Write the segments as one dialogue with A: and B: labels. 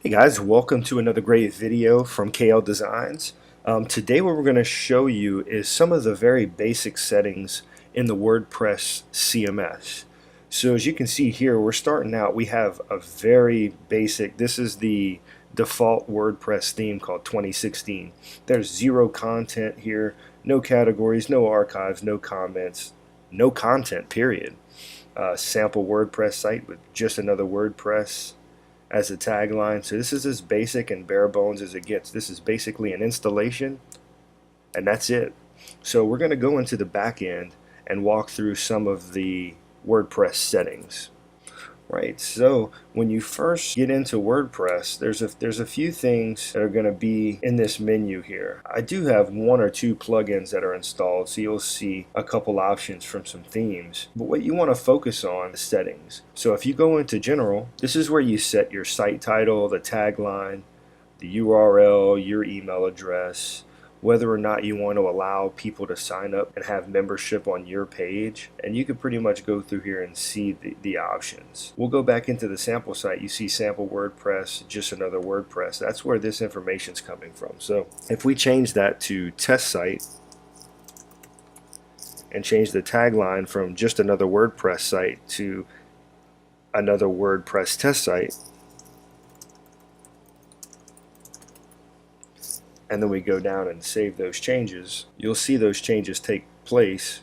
A: Hey guys, welcome to another great video from KL Designs. Today what we're going to show you is some of the very basic settings in the WordPress CMS. So as you can see here, we're starting out, we have a very basic, this is the default WordPress theme called 2016. There's zero content here, no categories, no archives, no comments, no content, period. Sample WordPress site with just another WordPress as a tagline. So this is as basic and bare bones as it gets. This is basically an installation and that's it. So we're going to go into the back end and walk through some of the WordPress settings. Right, so when you first get into WordPress, there's a few things that are going to be in this menu here. I do have one or two plugins that are installed, so you'll see a couple options from some themes. But what you want to focus on is settings. So if you go into General, this is where you set your site title, the tagline, the URL, your email address, whether or not you want to allow people to sign up and have membership on your page, and you can pretty much go through here and see the options. We'll go back into the sample site. You see sample WordPress, just another WordPress. That's where this information is coming from. So if we change that to test site and change the tagline from just another WordPress site to another WordPress test site, and then we go down and save those changes, you'll see those changes take place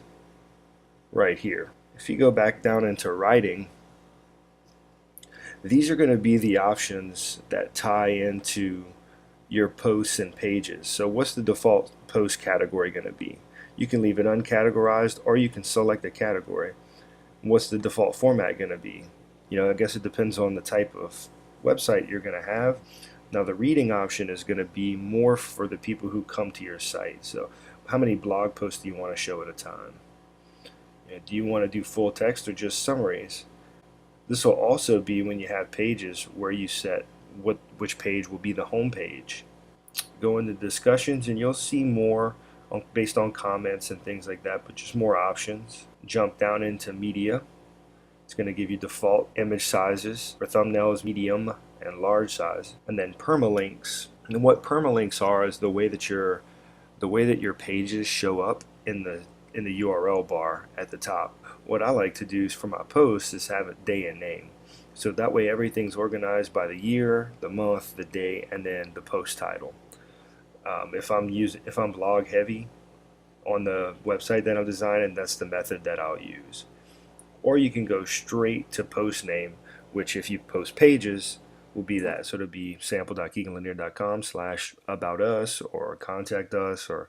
A: right here. If you go back down into writing, these are going to be the options that tie into your posts and pages. So what's the default post category going to be? You can leave it uncategorized or you can select a category. What's the default format going to be? I guess it depends on the type of website you're going to have. Now the reading option is going to be more for the people who come to your site. So how many blog posts do you want to show at a time? Do you want to do full text or just summaries? This will also be when you have pages where you set which page will be the home page. Go into discussions and you'll see more based on comments and things like that, but just more options. Jump down into media. It's going to give you default image sizes for thumbnails, medium and large size, and then permalinks. And what permalinks are is the way that your pages show up in the URL bar at the top. What I like to do is for my posts is have a day and name, so that way everything's organized by the year, the month, the day, and then the post title. If I'm blog heavy on the website that I'm designing, that's the method that I'll use. Or you can go straight to post name, which if you post pages will be that. So it'll be sample.keeganlanier.com/about-us or contact us or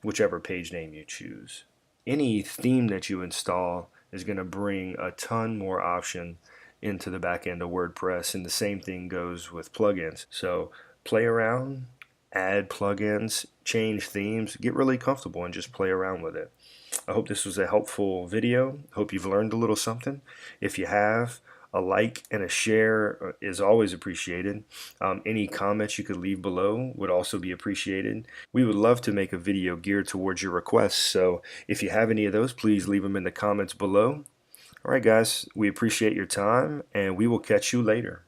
A: whichever page name you choose. Any theme that you install is going to bring a ton more option into the back end of WordPress, and the same thing goes with plugins. So play around, add plugins, change themes, get really comfortable and just play around with it. I hope this was a helpful video. Hope you've learned a little something. If you have, a like and a share is always appreciated. Any comments you could leave below would also be appreciated. We would love to make a video geared towards your requests, so if you have any of those, please leave them in the comments below. Alright guys, we appreciate your time and we will catch you later.